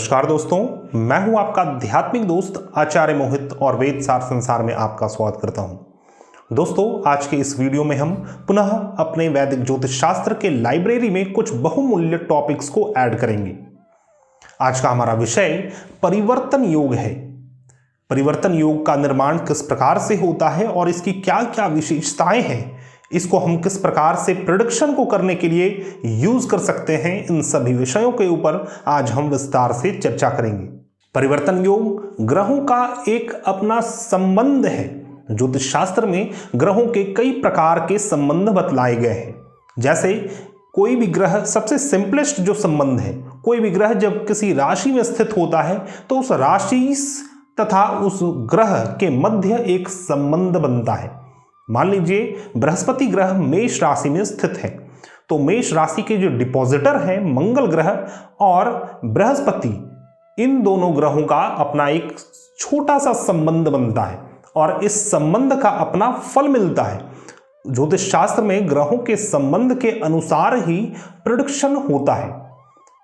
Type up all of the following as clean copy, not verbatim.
नमस्कार दोस्तों, मैं हूं आपका आध्यात्मिक दोस्त आचार्य मोहित और वेद सार संसार में आपका स्वागत करता हूं। दोस्तों, आज के इस वीडियो में हम पुनः अपने वैदिक ज्योतिष शास्त्र के लाइब्रेरी में कुछ बहुमूल्य टॉपिक्स को ऐड करेंगे। आज का हमारा विषय परिवर्तन योग है। परिवर्तन योग का निर्माण किस प्रकार से होता है और इसकी क्या क्या विशेषताएं हैं, इसको हम किस प्रकार से प्रेडिक्शन को करने के लिए यूज कर सकते हैं, इन सभी विषयों के ऊपर आज हम विस्तार से चर्चा करेंगे। परिवर्तन योग ग्रहों का एक अपना संबंध है। ज्योतिष शास्त्र में ग्रहों के कई प्रकार के संबंध बतलाए गए हैं। जैसे कोई भी ग्रह, सबसे सिंपलेस्ट जो संबंध है, कोई भी ग्रह जब किसी राशि में स्थित होता है तो उस राशि तथा उस ग्रह के मध्य एक संबंध बनता है। मान लीजिए बृहस्पति ग्रह मेष राशि में स्थित है, तो मेष राशि के जो डिपॉजिटर हैं मंगल ग्रह और बृहस्पति, इन दोनों ग्रहों का अपना एक छोटा सा संबंध बनता है और इस संबंध का अपना फल मिलता है। ज्योतिष शास्त्र में ग्रहों के संबंध के अनुसार ही प्रेडिक्शन होता है।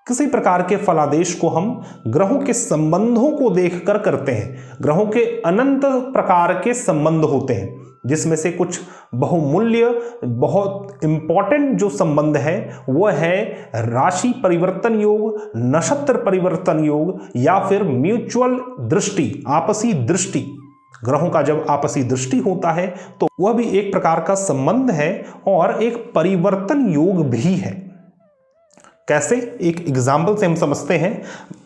किसी प्रकार के फलादेश को हम ग्रहों के संबंधों को देखकर करते हैं। ग्रहों के अनंत प्रकार के संबंध होते हैं, जिसमें से कुछ बहुमूल्य, बहुत इंपॉर्टेंट जो संबंध है वह है राशि परिवर्तन योग, नक्षत्र परिवर्तन योग या फिर म्यूचुअल दृष्टि, आपसी दृष्टि। ग्रहों का जब आपसी दृष्टि होता है तो वह भी एक प्रकार का संबंध है और एक परिवर्तन योग भी है। कैसे, एक एग्जाम्पल से हम समझते हैं।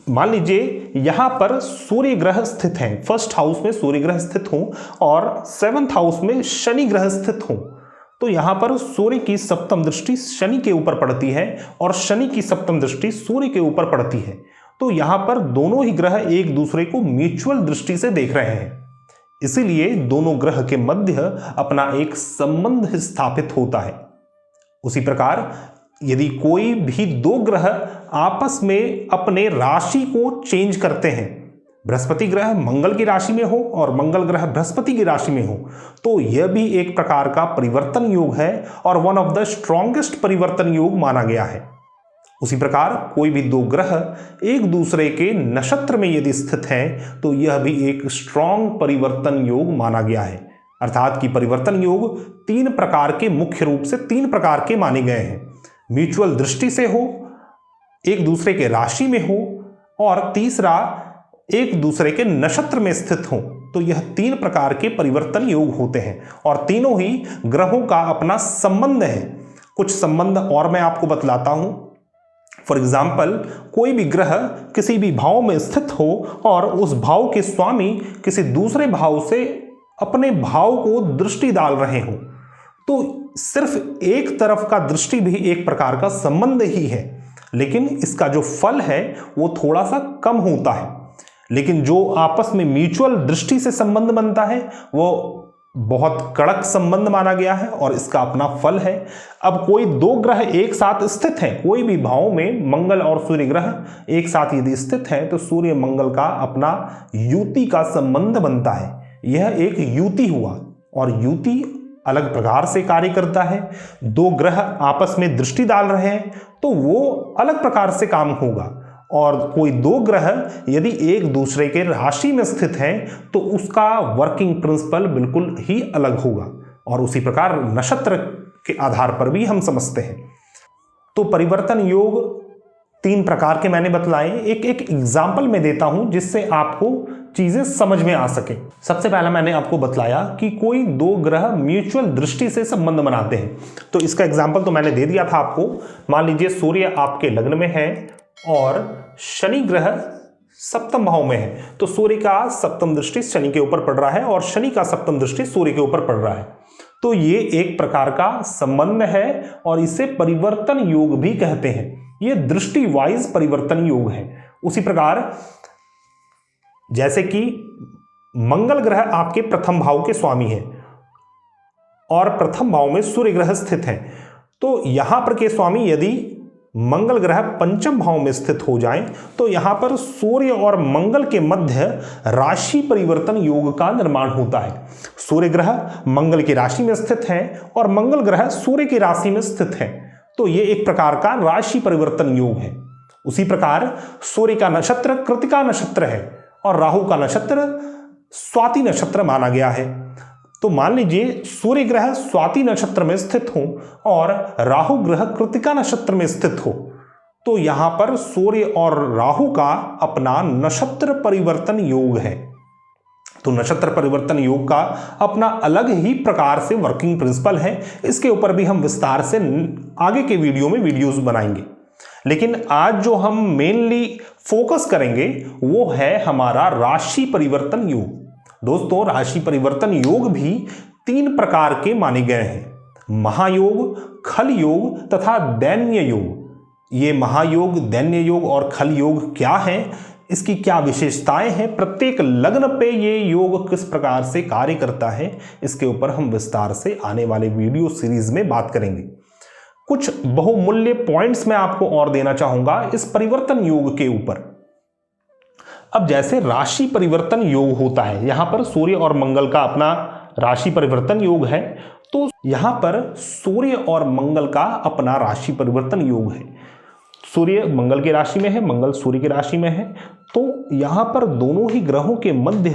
मान लीजिए यहां पर सूर्य ग्रह स्थित हैं, फर्स्ट हाउस में सूर्य ग्रह स्थित हो और सेवंथ हाउस में शनि ग्रह स्थित हो, तो यहां पर सूर्य की सप्तम दृष्टि शनि के ऊपर पड़ती है और शनि की सप्तम दृष्टि सूर्य के ऊपर पड़ती है। तो यहां पर दोनों ही ग्रह एक दूसरे को म्यूचुअल दृष्टि से देख रहे हैं, इसीलिए दोनों ग्रह के मध्य अपना एक संबंध स्थापित होता है। उसी प्रकार यदि कोई भी दो ग्रह आपस में अपने राशि को चेंज करते हैं, बृहस्पति ग्रह मंगल की राशि में हो और मंगल ग्रह बृहस्पति की राशि में हो, तो यह भी एक प्रकार का परिवर्तन योग है और वन ऑफ द स्ट्रॉन्गेस्ट परिवर्तन योग माना गया है। उसी प्रकार कोई भी दो ग्रह एक दूसरे के नक्षत्र में यदि स्थित हैं तो यह भी एक स्ट्रॉन्ग परिवर्तन योग माना गया है। अर्थात कि परिवर्तन योग तीन प्रकार के, मुख्य रूप से तीन प्रकार के माने गए हैं। म्यूचुअल दृष्टि से हो, एक दूसरे के राशि में हो और तीसरा एक दूसरे के नक्षत्र में स्थित हो। तो यह तीन प्रकार के परिवर्तन योग होते हैं और तीनों ही ग्रहों का अपना संबंध है। कुछ संबंध और मैं आपको बतलाता हूं। फॉर एग्जाम्पल, कोई भी ग्रह किसी भी भाव में स्थित हो और उस भाव के स्वामी किसी दूसरे भाव से अपने भाव को दृष्टि डाल रहे हो, तो सिर्फ एक तरफ का दृष्टि भी एक प्रकार का संबंध ही है, लेकिन इसका जो फल है वो थोड़ा सा कम होता है। लेकिन जो आपस में म्यूचुअल दृष्टि से संबंध बनता है वो बहुत कड़क संबंध माना गया है और इसका अपना फल है। अब कोई दो ग्रह एक साथ स्थित हैं, कोई भी भाव में मंगल और सूर्य ग्रह एक साथ यदि स्थित हैं तो सूर्य मंगल का अपना युति का संबंध बनता है। यह एक युति हुआ और युति अलग प्रकार से कार्य करता है। दो ग्रह आपस में दृष्टि डाल रहे हैं तो वो अलग प्रकार से काम होगा, और कोई दो ग्रह यदि एक दूसरे के राशि में स्थित हैं तो उसका वर्किंग प्रिंसिपल बिल्कुल ही अलग होगा। और उसी प्रकार नक्षत्र के आधार पर भी हम समझते हैं। तो परिवर्तन योग तीन प्रकार के मैंने बतलाए। एक एक एग्जाम्पल में देता हूं जिससे आपको चीजें समझ में आ सके। सबसे पहला मैंने आपको बतलाया कि कोई दो ग्रह म्यूचुअल दृष्टि से संबंध बनाते हैं, तो इसका एग्जाम्पल तो मैंने दे दिया था आपको। मान लीजिए सूर्य आपके लग्न में है और शनि ग्रह सप्तम भाव में है, तो सूर्य का सप्तम दृष्टि शनि के ऊपर पड़ रहा है और शनि का सप्तम दृष्टि सूर्य के ऊपर पड़ रहा है। तो ये एक प्रकार का संबंध है और इसे परिवर्तन योग भी कहते हैं। ये दृष्टि वाइज परिवर्तन योग है। उसी प्रकार जैसे कि मंगल ग्रह आपके प्रथम भाव के स्वामी है और प्रथम भाव में सूर्य ग्रह स्थित है, तो यहां पर के स्वामी यदि मंगल ग्रह पंचम भाव में स्थित हो जाएं तो यहां पर सूर्य और मंगल के मध्य राशि परिवर्तन योग का निर्माण होता है। सूर्य ग्रह मंगल की राशि में स्थित है और मंगल ग्रह सूर्य की राशि में स्थित है, तो यह एक प्रकार का राशि परिवर्तन योग है। उसी प्रकार सूर्य का नक्षत्र कृत्तिका नक्षत्र है और राहु का नक्षत्र स्वाति नक्षत्र माना गया है। तो मान लीजिए सूर्य ग्रह स्वाति नक्षत्र में स्थित हो और राहु ग्रह कृत्तिका नक्षत्र में स्थित हो, तो यहां पर सूर्य और राहु का अपना नक्षत्र परिवर्तन योग है। तो नक्षत्र परिवर्तन योग का अपना अलग ही प्रकार से वर्किंग प्रिंसिपल है। इसके ऊपर भी हम विस्तार से आगे के वीडियो में वीडियोस बनाएंगे, लेकिन आज जो हम मेनली फोकस करेंगे वो है हमारा राशि परिवर्तन योग। दोस्तों, राशि परिवर्तन योग भी 3 प्रकार के माने गए हैं, महायोग, खल योग तथा दैन्य योग। ये महायोग, दैन्य योग और खल योग क्या है, इसकी क्या विशेषताएं हैं, प्रत्येक लग्न पे ये योग किस प्रकार से कार्य करता है, इसके ऊपर हम विस्तार से आने वाले वीडियो सीरीज में बात करेंगे। कुछ बहुमूल्य पॉइंट्स मैं आपको और देना चाहूंगा इस परिवर्तन योग के ऊपर। अब जैसे राशि परिवर्तन योग होता है, यहां पर सूर्य और मंगल का अपना राशि परिवर्तन योग है, तो यहां पर सूर्य और मंगल का अपना राशि परिवर्तन योग है। सूर्य मंगल की राशि में है, मंगल सूर्य की राशि में है, तो यहां पर दोनों ही ग्रहों के मध्य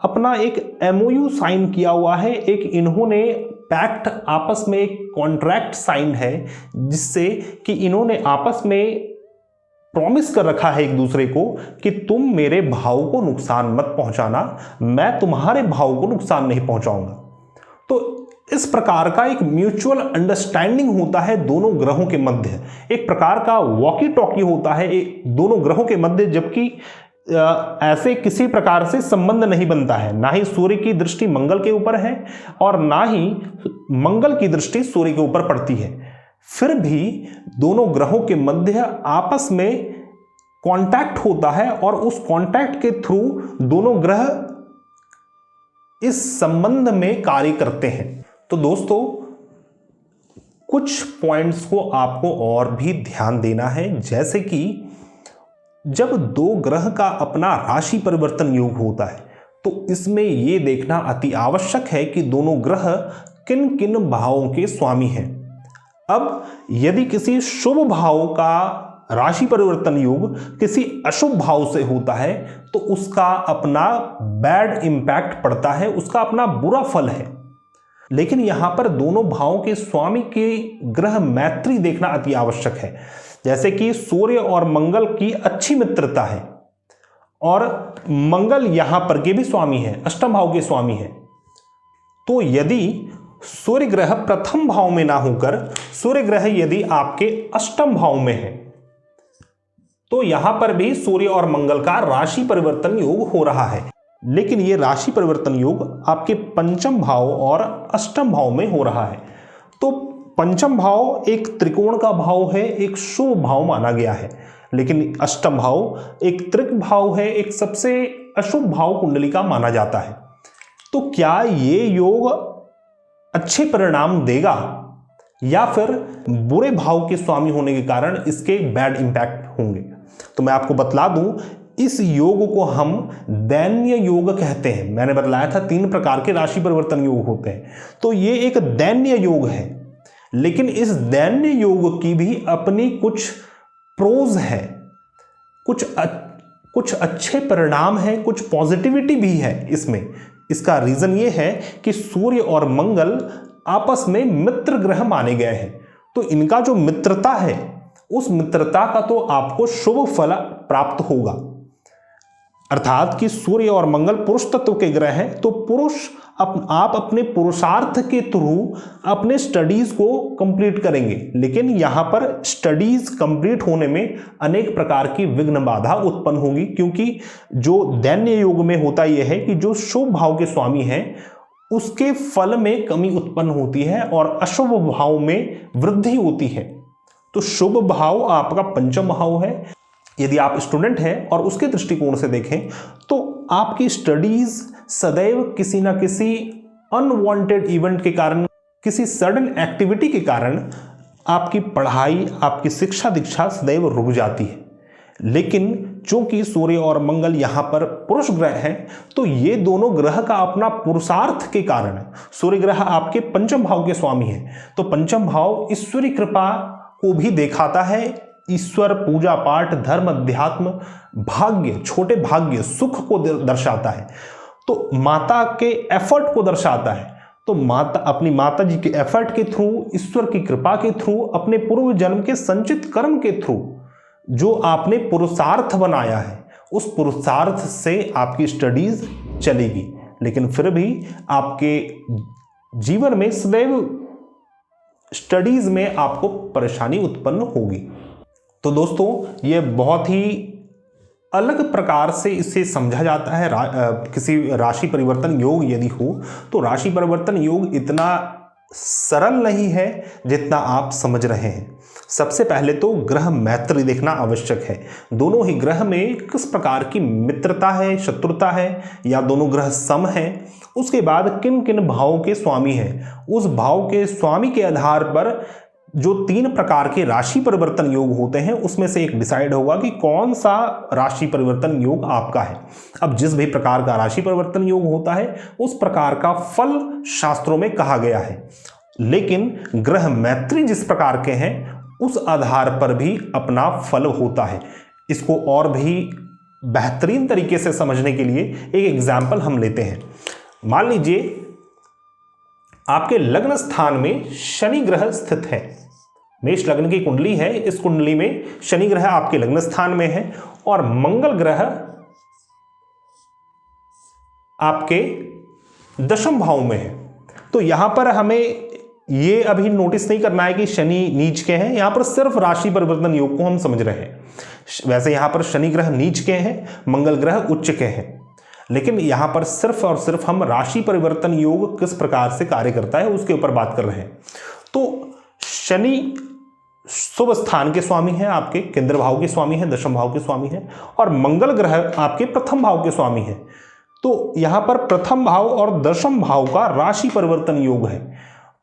अपना एक MOU साइन किया हुआ है। एक इन्होंने पैक्ट, आपस में एक कॉन्ट्रैक्ट साइन है, जिससे कि इन्होंने आपस में प्रॉमिस कर रखा है एक दूसरे को कि तुम मेरे भाव को नुकसान मत पहुंचाना, मैं तुम्हारे भाव को नुकसान नहीं पहुंचाऊंगा। तो इस प्रकार का एक म्यूचुअल अंडरस्टैंडिंग होता है दोनों ग्रहों के मध्य, एक प्रकार का वॉकी टॉकी होता है दोनों ग्रहों के मध्य, जबकि ऐसे किसी प्रकार से संबंध नहीं बनता है। ना ही सूर्य की दृष्टि मंगल के ऊपर है और ना ही मंगल की दृष्टि सूर्य के ऊपर पड़ती है, फिर भी दोनों ग्रहों के मध्य आपस में कांटेक्ट होता है और उस कांटेक्ट के थ्रू दोनों ग्रह इस संबंध में कार्य करते हैं। तो दोस्तों, कुछ पॉइंट्स को आपको और भी ध्यान देना है, जैसे कि जब 2 ग्रह का अपना राशि परिवर्तन योग होता है तो इसमें यह देखना अति आवश्यक है कि दोनों ग्रह किन किन भावों के स्वामी हैं। अब यदि किसी शुभ भाव का राशि परिवर्तन योग किसी अशुभ भाव से होता है तो उसका अपना बैड इंपैक्ट पड़ता है, उसका अपना बुरा फल है। लेकिन यहां पर दोनों भावों के स्वामी की ग्रह मैत्री देखना अति आवश्यक है। जैसे कि सूर्य और मंगल की अच्छी मित्रता है और मंगल यहां पर के भी स्वामी है, अष्टम भाव के स्वामी है। तो यदि सूर्य ग्रह प्रथम भाव में ना होकर सूर्य ग्रह यदि आपके अष्टम भाव में है, तो यहां पर भी सूर्य और मंगल का राशि परिवर्तन योग हो रहा है। लेकिन यह राशि परिवर्तन योग आपके पंचम भाव और अष्टम भाव में हो रहा है। तो पंचम भाव एक त्रिकोण का भाव है, एक शुभ भाव माना गया है, लेकिन अष्टम भाव एक त्रिक भाव है, एक सबसे अशुभ भाव कुंडली का माना जाता है। तो क्या ये योग अच्छे परिणाम देगा या फिर बुरे भाव के स्वामी होने के कारण इसके बैड इंपैक्ट होंगे? तो मैं आपको बतला दूं, इस योग को हम दैन्य योग कहते हैं। मैंने बतलाया था 3 प्रकार के राशि परिवर्तन योग होते हैं, तो ये एक दैन्य योग है। लेकिन इस दैन्य योग की भी अपनी कुछ प्रोज है, कुछ अच्छे परिणाम है, कुछ पॉजिटिविटी भी है इसमें। इसका रीजन ये है कि सूर्य और मंगल आपस में मित्र ग्रह माने गए हैं, तो इनका जो मित्रता है उस मित्रता का तो आपको शुभ फल प्राप्त होगा। अर्थात कि सूर्य और मंगल पुरुष तत्व के ग्रह हैं, तो पुरुष आप अपने पुरुषार्थ के थ्रू अपने स्टडीज को कंप्लीट करेंगे। लेकिन यहां पर स्टडीज कंप्लीट होने में अनेक प्रकार की विघ्न बाधा उत्पन्न होगी, क्योंकि जो दैन्य योग में होता यह है कि जो शुभ भाव के स्वामी हैं उसके फल में कमी उत्पन्न होती है और अशुभ भाव में वृद्धि होती है। तो शुभ भाव आपका पंचम भाव है। यदि आप स्टूडेंट हैं और उसके दृष्टिकोण से देखें तो आपकी स्टडीज सदैव किसी ना किसी अनवांटेड इवेंट के कारण, किसी सडन एक्टिविटी के कारण आपकी पढ़ाई, आपकी शिक्षा दीक्षा सदैव रुक जाती है। लेकिन चूंकि सूर्य और मंगल यहां पर पुरुष ग्रह हैं, तो ये दोनों ग्रह का अपना पुरुषार्थ के कारण, सूर्य ग्रह आपके पंचम भाव के स्वामी हैं, तो पंचम भाव ईश्वरी कृपा को भी दिखाता है, ईश्वर, पूजा पाठ, धर्म, अध्यात्म, भाग्य, छोटे भाग्य, सुख को दर्शाता है। तो माता के एफर्ट को दर्शाता है। तो माता अपनी माता जी के एफर्ट के थ्रू, ईश्वर की कृपा के थ्रू, अपने पूर्व जन्म के संचित कर्म के थ्रू जो आपने पुरुषार्थ बनाया है, उस पुरुषार्थ से आपकी स्टडीज चलेगी। लेकिन फिर भी आपके जीवन में सदैव स्टडीज में आपको परेशानी उत्पन्न होगी। तो दोस्तों, ये बहुत ही अलग प्रकार से इसे समझा जाता है। किसी राशि परिवर्तन योग यदि हो तो राशि परिवर्तन योग इतना सरल नहीं है जितना आप समझ रहे हैं। सबसे पहले तो ग्रह मैत्री देखना आवश्यक है। दोनों ही ग्रह में किस प्रकार की मित्रता है, शत्रुता है, या दोनों ग्रह सम हैं। उसके बाद किन किन भावों के स्वामी हैं, उस भाव के स्वामी के आधार पर जो 3 प्रकार के राशि परिवर्तन योग होते हैं उसमें से एक डिसाइड होगा कि कौन सा राशि परिवर्तन योग आपका है। अब जिस भी प्रकार का राशि परिवर्तन योग होता है उस प्रकार का फल शास्त्रों में कहा गया है, लेकिन ग्रह मैत्री जिस प्रकार के हैं उस आधार पर भी अपना फल होता है। इसको और भी बेहतरीन तरीके से समझने के लिए एक एग्जाम्पल हम लेते हैं। मान लीजिए आपके लग्न स्थान में शनि ग्रह स्थित है। मेष लग्न की कुंडली है, इस कुंडली में शनि ग्रह आपके लग्न स्थान में है और मंगल ग्रह आपके दशम भाव में है। तो यहां पर हमें ये अभी नोटिस नहीं करना है कि शनि नीच के हैं, यहां पर सिर्फ राशि परिवर्तन योग को हम समझ रहे हैं। वैसे यहां पर शनि ग्रह नीच के हैं, मंगल ग्रह उच्च के हैं, लेकिन यहां पर सिर्फ और सिर्फ हम राशि परिवर्तन योग किस प्रकार से कार्य करता है उसके ऊपर बात कर रहे हैं। तो शनि शुभ स्थान के स्वामी हैं, आपके केंद्र भाव के स्वामी हैं, दशम भाव के स्वामी हैं, और मंगल ग्रह आपके प्रथम भाव के स्वामी हैं। तो यहां पर प्रथम भाव और दशम भाव का राशि परिवर्तन योग है।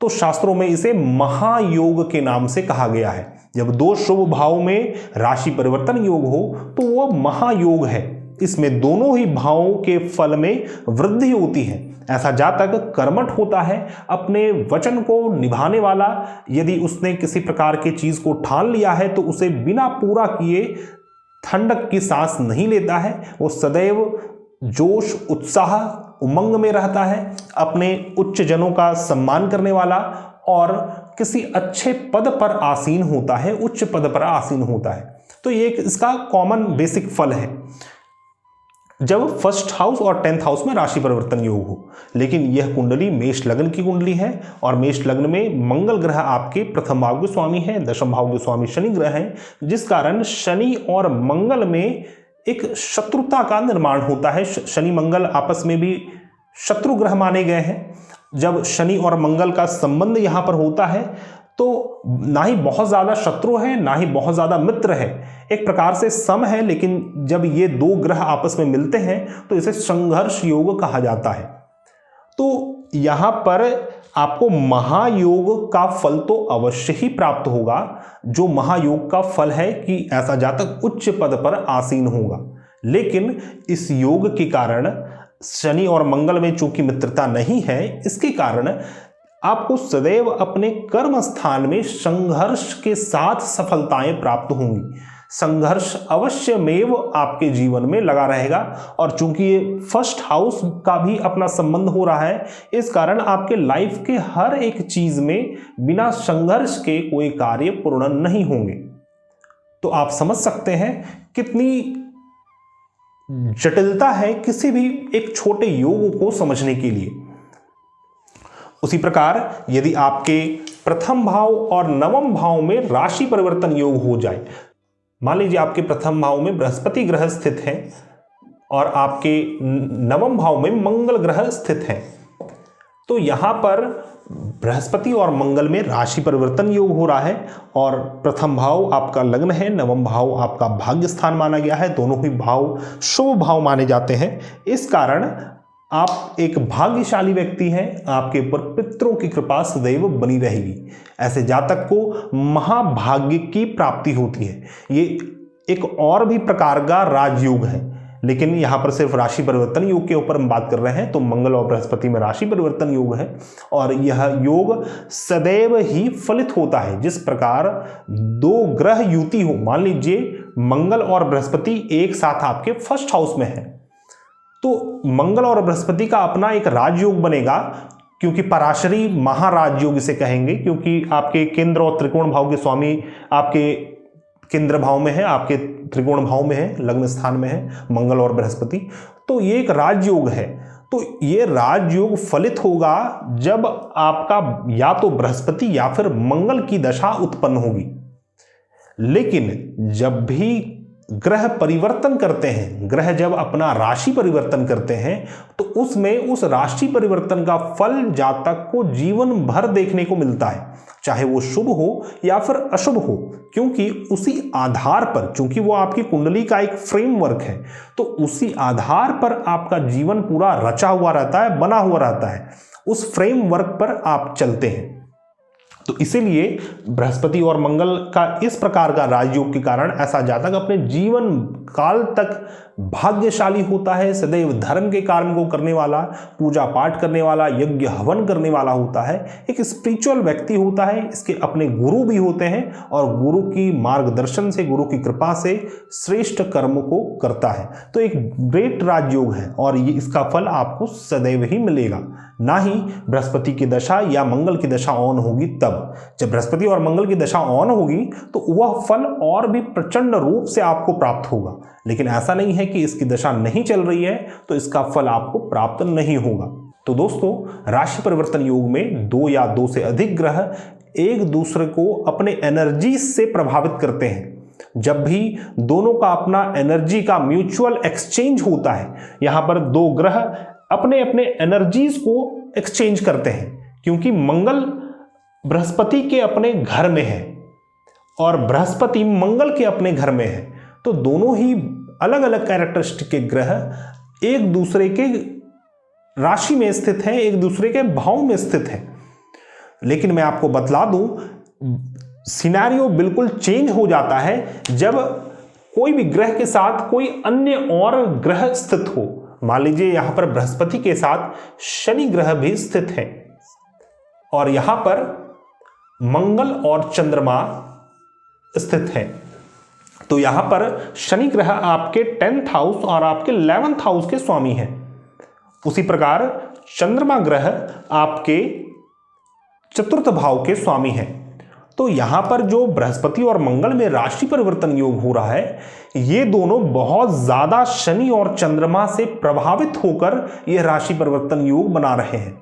तो शास्त्रों में इसे महायोग के नाम से कहा गया है। जब 2 शुभ भाव में राशि परिवर्तन योग हो तो वह महायोग है। इसमें दोनों ही भावों के फल में वृद्धि होती है। ऐसा जातक कर्मठ होता है, अपने वचन को निभाने वाला। यदि उसने किसी प्रकार की चीज को ठान लिया है तो उसे बिना पूरा किए ठंडक की सांस नहीं लेता है। वो सदैव जोश, उत्साह, उमंग में रहता है, अपने उच्च जनों का सम्मान करने वाला और किसी अच्छे पद पर आसीन होता है, उच्च पद पर आसीन होता है। तो ये इसका कॉमन बेसिक फल है जब फर्स्ट हाउस और 10th हाउस में राशि परिवर्तन योग हो। लेकिन यह कुंडली मेष लग्न की कुंडली है और मेष लग्न में मंगल ग्रह आपके प्रथम भाव के स्वामी हैं, दशम भाव के स्वामी शनि ग्रह हैं, जिस कारण शनि और मंगल में एक शत्रुता का निर्माण होता है। शनि मंगल आपस में भी शत्रु ग्रह माने गए हैं। जब शनि और मंगल का संबंध यहां पर होता है तो ना ही बहुत ज्यादा शत्रु है ना ही बहुत ज्यादा मित्र है, एक प्रकार से सम है। लेकिन जब ये 2 ग्रह आपस में मिलते हैं तो इसे संघर्ष योग कहा जाता है। तो यहां पर आपको महायोग का फल तो अवश्य ही प्राप्त होगा। जो महायोग का फल है कि ऐसा जातक उच्च पद पर आसीन होगा। लेकिन इस योग के कारण शनि और मंगल में चूंकि मित्रता नहीं है, इसके कारण आपको सदैव अपने कर्म स्थान में संघर्ष के साथ सफलताएं प्राप्त होंगी। संघर्ष अवश्यमेव आपके जीवन में लगा रहेगा और चूंकि ये फर्स्ट हाउस का भी अपना संबंध हो रहा है, इस कारण आपके लाइफ के हर एक चीज में बिना संघर्ष के कोई कार्य पूर्ण नहीं होंगे। तो आप समझ सकते हैं कितनी जटिलता है किसी भी एक छोटे योग को समझने के लिए। उसी प्रकार यदि आपके प्रथम भाव और नवम भाव में राशि परिवर्तन योग हो जाए, मान लीजिए आपके प्रथम भाव में बृहस्पति ग्रह स्थित है और आपके नवम भाव में मंगल ग्रह स्थित है, तो यहां पर बृहस्पति और मंगल में राशि परिवर्तन योग हो रहा है और प्रथम भाव आपका लग्न है, नवम भाव आपका भाग्य स्थान माना गया है। दोनों ही भाव शुभ भाव माने जाते हैं। इस कारण आप एक भाग्यशाली व्यक्ति हैं, आपके ऊपर पितरों की कृपा सदैव बनी रहेगी। ऐसे जातक को महाभाग्य की प्राप्ति होती है। ये एक और भी प्रकार का राजयोग है, लेकिन यहाँ पर सिर्फ राशि परिवर्तन योग के ऊपर हम बात कर रहे हैं। तो मंगल और बृहस्पति में राशि परिवर्तन योग है और यह योग सदैव ही फलित होता है। जिस प्रकार दो ग्रह युति हो, मान लीजिए मंगल और बृहस्पति एक साथ आपके फर्स्ट हाउस में है, तो मंगल और बृहस्पति का अपना एक राजयोग बनेगा, क्योंकि पराशरी महाराजयोग इसे कहेंगे, क्योंकि आपके केंद्र और त्रिकोण भाव के स्वामी आपके केंद्र भाव में है, आपके त्रिकोण भाव में है, लग्न स्थान में है मंगल और बृहस्पति। तो ये एक राजयोग है। तो ये राजयोग फलित होगा जब आपका या तो बृहस्पति या फिर मंगल की दशा उत्पन्न होगी। लेकिन जब भी ग्रह परिवर्तन करते हैं, ग्रह जब अपना राशि परिवर्तन करते हैं, तो उसमें उस राशि परिवर्तन का फल जातक को जीवन भर देखने को मिलता है, चाहे वो शुभ हो या फिर अशुभ हो, क्योंकि उसी आधार पर, चूंकि वो आपकी कुंडली का एक फ्रेमवर्क है, तो उसी आधार पर आपका जीवन पूरा रचा हुआ रहता है, बना हुआ रहता है, उस फ्रेमवर्क पर आप चलते हैं। तो इसीलिए बृहस्पति और मंगल का इस प्रकार का राजयोग के कारण ऐसा जातक अपने जीवन काल तक भाग्यशाली होता है, सदैव धर्म के कार्य को करने वाला, पूजा पाठ करने वाला, यज्ञ हवन करने वाला होता है, एक स्पिरिचुअल व्यक्ति होता है। इसके अपने गुरु भी होते हैं और गुरु की मार्गदर्शन से, गुरु की कृपा से श्रेष्ठ कर्म को करता है। तो एक ग्रेट राजयोग है और ये इसका फल आपको सदैव ही मिलेगा, ना ही बृहस्पति की दशा या मंगल की दशा ऑन होगी तब। जब बृहस्पति और मंगल की दशा ऑन होगी तो वह फल और भी प्रचंड रूप से आपको प्राप्त होगा। लेकिन ऐसा नहीं है कि इसकी दशा नहीं चल रही है तो इसका फल आपको प्राप्त नहीं होगा। तो दोस्तों, राशि परिवर्तन योग में दो या दो से अधिक ग्रह एक दूसरे को अपने एनर्जी से प्रभावित करते हैं। जब भी दोनों का अपना एनर्जी का म्यूचुअल एक्सचेंज होता है, यहां पर दो ग्रह अपने अपने एनर्जीज को एक्सचेंज करते हैं, क्योंकि मंगल बृहस्पति के अपने घर में है और बृहस्पति मंगल के अपने घर में है। तो दोनों ही अलग अलग कैरेक्टरिस्टिक के ग्रह एक दूसरे के राशि में स्थित हैं, एक दूसरे के भाव में स्थित हैं। लेकिन मैं आपको बतला दूं, सिनेरियो बिल्कुल चेंज हो जाता है जब कोई भी ग्रह के साथ कोई अन्य और ग्रह स्थित हो। मान लीजिए यहां पर बृहस्पति के साथ शनि ग्रह भी स्थित है और यहां पर मंगल और चंद्रमा स्थित है। तो यहां पर शनि ग्रह आपके 10th हाउस और आपके 11th हाउस के स्वामी हैं। उसी प्रकार चंद्रमा ग्रह आपके 4th भाव के स्वामी हैं। तो यहां पर जो बृहस्पति और मंगल में राशि परिवर्तन योग हो रहा है, ये दोनों बहुत ज्यादा शनि और चंद्रमा से प्रभावित होकर यह राशि परिवर्तन योग बना रहे हैं।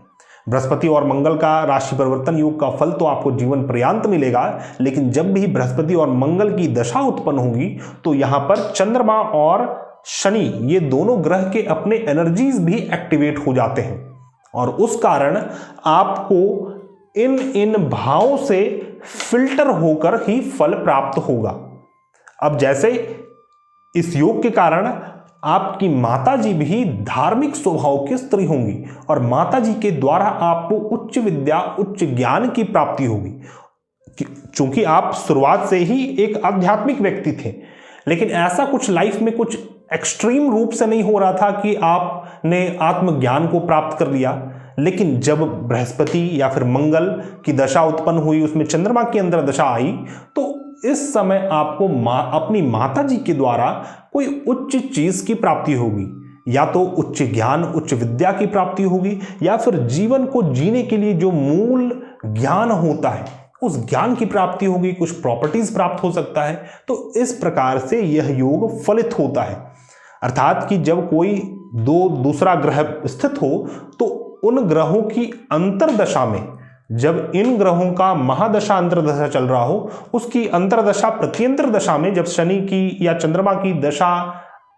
बृहस्पति और मंगल का राशि परिवर्तन योग का फल तो आपको जीवन पर्यंत मिलेगा, लेकिन जब भी बृहस्पति और मंगल की दशा उत्पन्न होगी तो यहां पर चंद्रमा और शनि ये दोनों ग्रह के अपने एनर्जीज भी एक्टिवेट हो जाते हैं और उस कारण आपको इन भावों से फिल्टर होकर ही फल प्राप्त होगा। अब जैसे इस योग के कारण आपकी माताजी भी धार्मिक स्वभाव की स्त्री होंगी और माताजी के द्वारा आपको उच्च विद्या, उच्च ज्ञान की प्राप्ति होगी। चूंकि आप शुरुआत से ही एक आध्यात्मिक व्यक्ति थे, लेकिन ऐसा कुछ लाइफ में कुछ एक्सट्रीम रूप से नहीं हो रहा था कि आपने आत्मज्ञान को प्राप्त कर लिया। लेकिन जब बृहस्पति या फिर मंगल की दशा उत्पन्न हुई, उसमें चंद्रमा की अंदर दशा आई, तो इस समय आपको अपनी माताजी के द्वारा कोई उच्च चीज की प्राप्ति होगी, या तो उच्च ज्ञान, उच्च विद्या की प्राप्ति होगी, या फिर जीवन को जीने के लिए जो मूल ज्ञान होता है उस ज्ञान की प्राप्ति होगी, कुछ प्रॉपर्टीज प्राप्त हो सकता है। तो इस प्रकार से यह योग फलित होता है। अर्थात कि जब कोई दूसरा ग्रह स्थित हो तो उन ग्रहों की अंतरदशा में, जब इन ग्रहों का महादशा अंतरदशा चल रहा हो, उसकी अंतरदशा प्रत्यंतर दशा में जब शनि की या चंद्रमा की दशा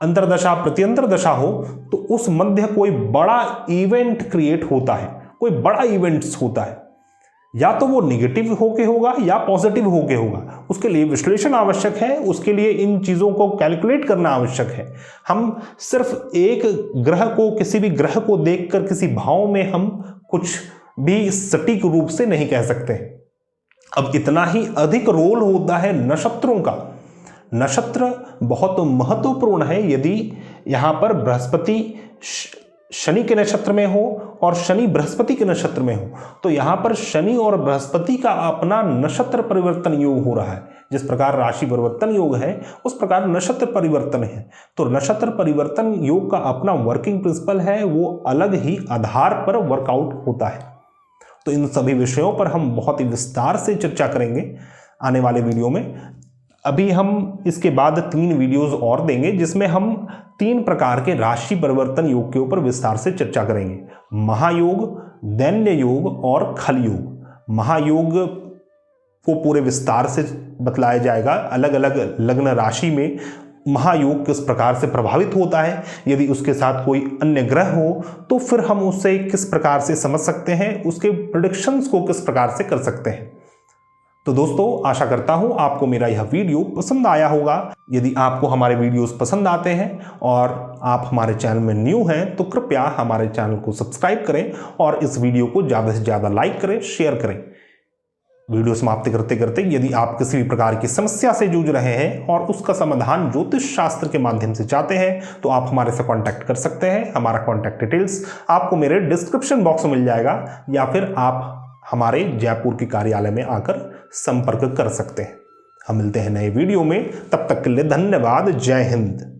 अंतरदशा प्रत्यंतर दशा हो, तो उस मध्य कोई बड़ा इवेंट क्रिएट होता है, कोई बड़ा इवेंट्स होता है, या तो वो निगेटिव होके होगा या पॉजिटिव होके होगा। उसके लिए विश्लेषण आवश्यक है, उसके लिए इन चीज़ों को कैलकुलेट करना आवश्यक है। हम सिर्फ एक ग्रह को, किसी भी ग्रह को देखकर किसी भाव में हम कुछ भी सटीक रूप से नहीं कह सकते। अब इतना ही अधिक रोल होता है नक्षत्रों का। नक्षत्र बहुत महत्वपूर्ण है। यदि यहाँ पर बृहस्पति शनि के नक्षत्र में हो और शनि बृहस्पति के नक्षत्र में हो, तो यहाँ पर शनि और बृहस्पति का अपना नक्षत्र परिवर्तन योग हो रहा है। जिस प्रकार राशि परिवर्तन योग है उस प्रकार नक्षत्र परिवर्तन है। तो नक्षत्र परिवर्तन योग का अपना वर्किंग प्रिंसिपल है, वो अलग ही आधार पर वर्कआउट होता है। तो इन सभी विषयों पर हम बहुत ही विस्तार से चर्चा करेंगे आने वाले वीडियो में। अभी हम इसके बाद 3 वीडियोस और देंगे जिसमें हम 3 प्रकार के राशि परिवर्तन योग के ऊपर विस्तार से चर्चा करेंगे। महायोग, दैन्य योग और खल योग। महायोग को पूरे विस्तार से बतलाया जाएगा, अलग अलग लग्न राशि में महायोग किस प्रकार से प्रभावित होता है, यदि उसके साथ कोई अन्य ग्रह हो तो फिर हम उससे किस प्रकार से समझ सकते हैं, उसके प्रेडिक्शंस को किस प्रकार से कर सकते हैं। तो दोस्तों, आशा करता हूं आपको मेरा यह वीडियो पसंद आया होगा। यदि आपको हमारे वीडियोस पसंद आते हैं और आप हमारे चैनल में न्यू हैं तो कृपया हमारे चैनल को सब्सक्राइब करें और इस वीडियो को ज़्यादा से ज़्यादा लाइक करें, शेयर करें। वीडियो समाप्ति करते करते यदि आप किसी भी प्रकार की समस्या से जूझ रहे हैं और उसका समाधान ज्योतिष शास्त्र के माध्यम से चाहते हैं तो आप हमारे से कांटेक्ट कर सकते हैं। हमारा कांटेक्ट डिटेल्स आपको मेरे डिस्क्रिप्शन बॉक्स में मिल जाएगा या फिर आप हमारे जयपुर के कार्यालय में आकर संपर्क कर सकते हैं। हम मिलते हैं नए वीडियो में, तब तक के लिए धन्यवाद। जय हिंद।